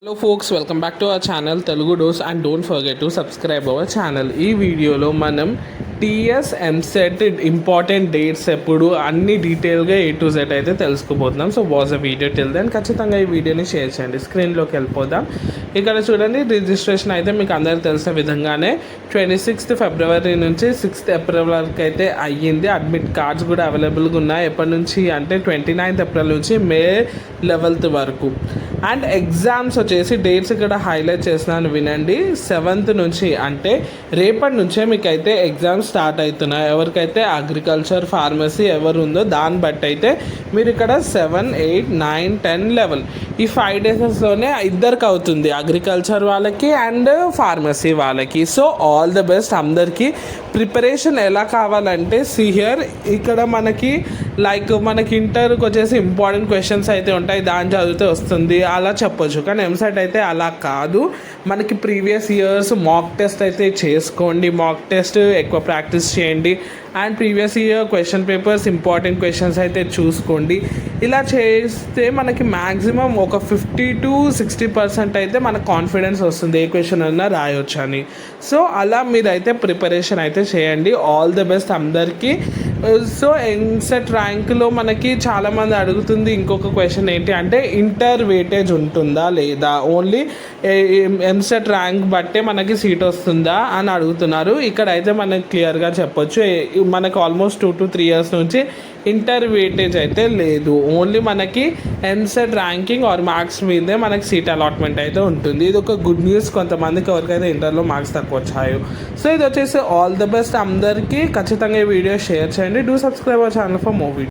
Hello folks, welcome back to our channel Telugu dose and don't forget to subscribe our channel. ఈ వీడియోలో మనం TS EAMCET important dates ఎప్పుడు అన్ని డీటెయిల్గా A to Z అయితే తెలుసుకోబోతున్నాం. So was a video till then ఖచ్చితంగా ఈ వీడియోని షేర్ చేయండి. స్క్రీన్లోకి వెళ్ళిపోదాం. ఇక్కడ చూడండి, రిజిస్ట్రేషన్ అయితే మీకు అందరికీ తెలిసిన విధంగానే 26th ఫిబ్రవరి నుంచి 6th ఏప్రిల్ వరకు అయితే అయ్యింది. అడ్మిట్ కార్డ్స్ కూడా అవైలబుల్గా ఉన్నాయి. ఎప్పటి నుంచి అంటే 29th ఏప్రిల్ నుంచి మే 11th వరకు. అండ్ ఎగ్జామ్స్ వచ్చేసి డేట్స్ ఇక్కడ హైలైట్ చేస్తున్నాను, వినండి. 7th నుంచి అంటే రేపటి నుంచే మీకు అయితే ఎగ్జామ్స్ స్టార్ట్ అవుతున్నాయి. ఎవరికైతే అగ్రికల్చర్, ఫార్మసీ ఎవరు ఉందో దాన్ని బట్టి అయితే మీరు ఇక్కడ 7, 8, 9, 10, 11 ఈ 5 డేస్లోనే ఇద్దరికి అవుతుంది, అగ్రికల్చర్ వాళ్ళకి అండ్ ఫార్మసీ వాళ్ళకి. సో ఆల్ ద బెస్ట్ అందరికీ. ప్రిపరేషన్ ఎలా కావాలంటే హియర్ ఇక్కడ మనకి మనకి ఇంటర్కి వచ్చేసి ఇంపార్టెంట్ క్వశ్చన్స్ అయితే ఉంటాయి, దాన్ని చదివితే వస్తుంది అలా చెప్పొచ్చు. కానీ ఎంసెట్ అయితే అలా కాదు. మనకి ప్రీవియస్ ఇయర్స్ మాక్ టెస్ట్ అయితే చేసుకోండి, మాక్ టెస్ట్ ఎక్కువ ప్రాక్టీస్ చేయండి and previous year question papers important questions అయితే చూసుకోండి. ఇలా చేస్తే మనకి మ్యాక్సిమం ఒక 50-60% అయితే మనకు కాన్ఫిడెన్స్ వస్తుంది, ఏ క్వశ్చన్ అన్నా రాయొచ్చు అని. సో అలా మీరైతే ప్రిపరేషన్ అయితే చేయండి. ఆల్ ద బెస్ట్ అందరికీ. సో ఎంసెట్ ర్యాంక్లో మనకి చాలామంది అడుగుతుంది ఇంకొక క్వశ్చన్ ఏంటి అంటే ఇంటర్ వెయిటేజ్ ఉంటుందా లేదా, ఓన్లీ ఎంసెట్ ర్యాంక్ బట్టే మనకి సీట్ వస్తుందా అని అడుగుతున్నారు. ఇక్కడ అయితే మనకి క్లియర్గా చెప్పొచ్చు, మనకు ఆల్మోస్ట్ 2 to 3 years నుంచి ఇంటర్ వెయిటేజ్ అయితే లేదు. ఓన్లీ మనకి ఎంసెట్ ర్యాంకింగ్ ఆర్ మార్క్స్ మీదే మనకి సీట్ అలాట్మెంట్ అయితే ఉంటుంది. ఇది ఒక గుడ్ న్యూస్ కొంతమందికి ఎవరికైతే ఇంటర్లో మార్క్స్ తక్కువ వచ్చాయో. సో ఇది వచ్చేసి ఆల్ ద బెస్ట్ అందరికీ. ఖచ్చితంగా ఈ వీడియో షేర్ చేయండి. Do subscribe our channel for more video.